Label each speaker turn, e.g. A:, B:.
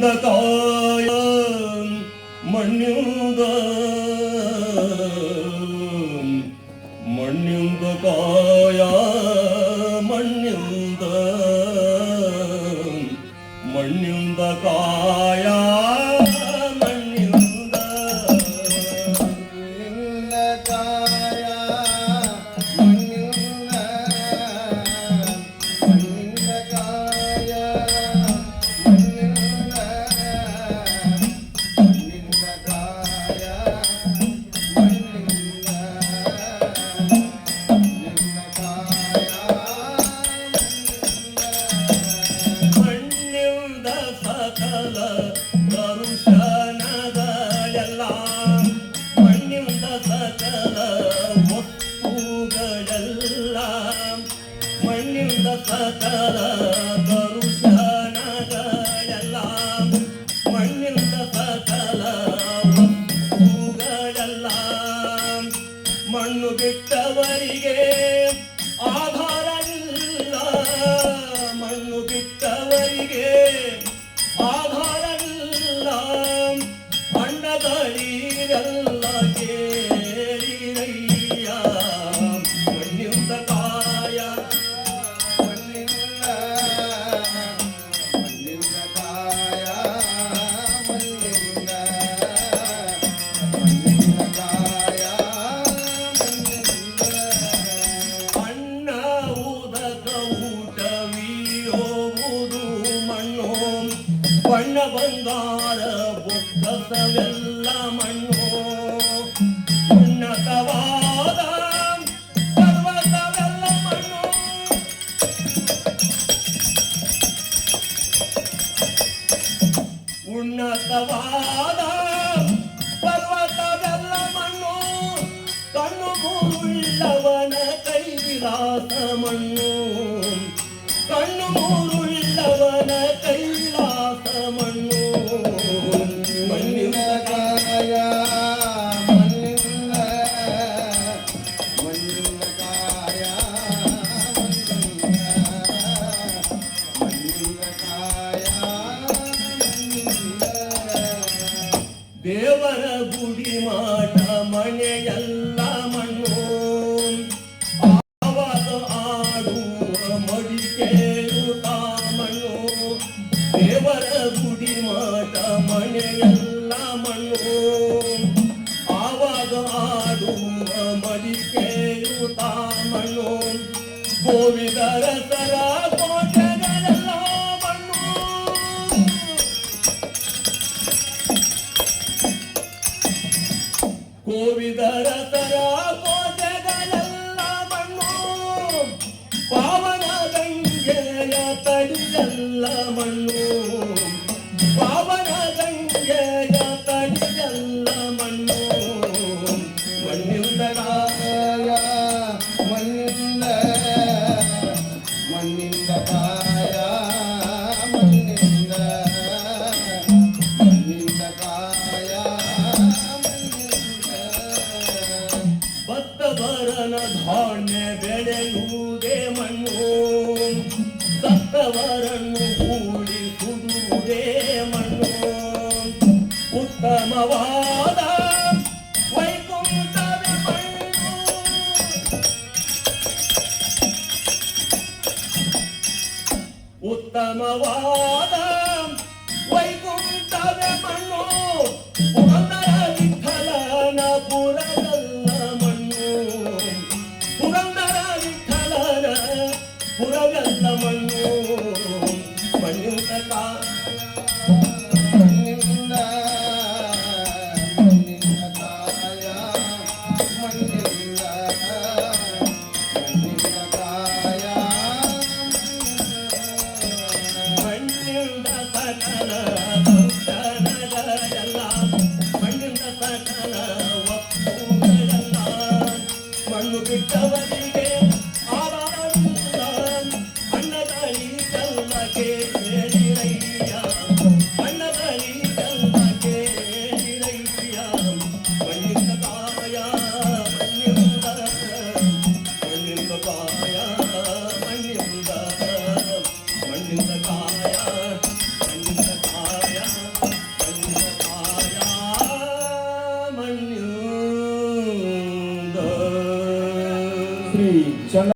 A: ಮಣ್ಣಿಂದ ಕಾಯ ಮಣ್ಣಿಂದ ಮಣ್ಣಿಂದ ಕಾಯ ಮಣ್ಣಿಂದ ಮಣ್ಣಿಂದ ಕಾಯ ಮಣ್ಣು ಬಿಟ್ಟವರಿಗೆ ಆಧಾರ ಇಲ್ಲ, ಮಣ್ಣು ಬಿಟ್ಟವರಿಗೆ ಆಧಾರ ಇಲ್ಲ, ಬಣ್ಣದಳಿರೆಲ್ಲ ಕೇಳಿರಯ್ಯ ಮಣ್ಣಿಂದ ಕಾಯ ಮಣ್ಣಿಂದ ಕಾಯ ಬಣ್ಣ ಬಂಗಾರ ಬೊಕ್ಕಸವೆಲ್ಲ ಮಣ್ಣು, ಉನ್ನತವಾದ ಪರ್ವತವೆಲ್ಲ ಮಣ್ಣು, ಉನ್ನತವಾದ ಪರ್ವತವೆಲ್ಲ ಮಣ್ಣು, ಕಣ್ಣು ಮೂರುಳ್ಳವನ ಕೈಲಾಸ ಮಣ್ಣು, ಕಣ್ಣು ಮೂರುಳ್ಳವನ ಕೈಲಾಸ ಮಣ್ಣು, ಮಣ್ಣಿಂದ ಕಾಯ ಮಣ್ಣಿಂದ ಕಾಯ ಮಣ್ಣಿಂದ ಕಾಯ ದೇವರ ಗುಡಿ ಮಾಟ ಮನೆಯಲ್ಲ ಮಣ್ಣು, ಆವಾಗ ಆಡುವ ಮಡಿಕೆಯುತ ಮಣ್ಣು, ದೇವರ ಗುಡಿ ಮಾಟ ಮನೆಯಲ್ಲ ಮಣ್ಣು, ಆವಾಗ ಆಡುವ ಮಡಿಕೆಯುತ ಮಣ್ಣು, ಗೋವಿದರ ಸರ ಕೋಟೆಗಳೆಲ್ಲ ಮಣ್ಣು, ಗೋವಿದರ ಸರ ಕೋಟೆಗಳೆಲ್ಲ ಮಣ್ಣು, ಪಾವನ ಗಂಗೆಯ ತಡಿಯಲ್ಲ ಮಣ್ಣು, ಪಾವನ ಗಂಗೆಯ ತಡಿಯಲ್ಲ ಮಣ್ಣು, ಮಣ್ಣಿಂದ ಕಾಯ ಮಣ್ಣಿಂದ ಮಣ್ಣಿಂದ ಕಾಯ ಮಣ್ಣಿಂದ ಮಣ್ಣಿಂದ ಕಾಯ ಭತ್ತವರನ ಧಾನ್ಯ ಬೆಳೆಯುವುದೇ ಮಣ್ಣು, ಸತ್ತವರನ್ನು ಕೂಡಿ ಸುಡುವುದೇ ಮಣ್ಣು, ಉತ್ತಮವಾದ ವೈಕುಂಠವೇ ಮಣ್ಣು, ಉತ್ತಮವಾದ ವೈಕುಂಠವೇ ಮಣ್ಣು, ಪುರಂದರ ವಿಠಲನ ಪುರವೆಲ್ಲ ಮಣ್ಣು, ಪುರಂದರ ವಿಠಲನ ಪುರವೆಲ್ಲ ಮಣ್ಣು, ಮಣ್ಣಿಂದ ಮಣ್ಣಿಂದ ಮಣ್ಣಿಂದ ಕಾಯ ಮಣ್ಣಿಂದ ಮಣ್ಣಿಂದ ಕಾಯ ಮಣ್ಣಿಂದ ಶ್ರೀ ಚನ್ನ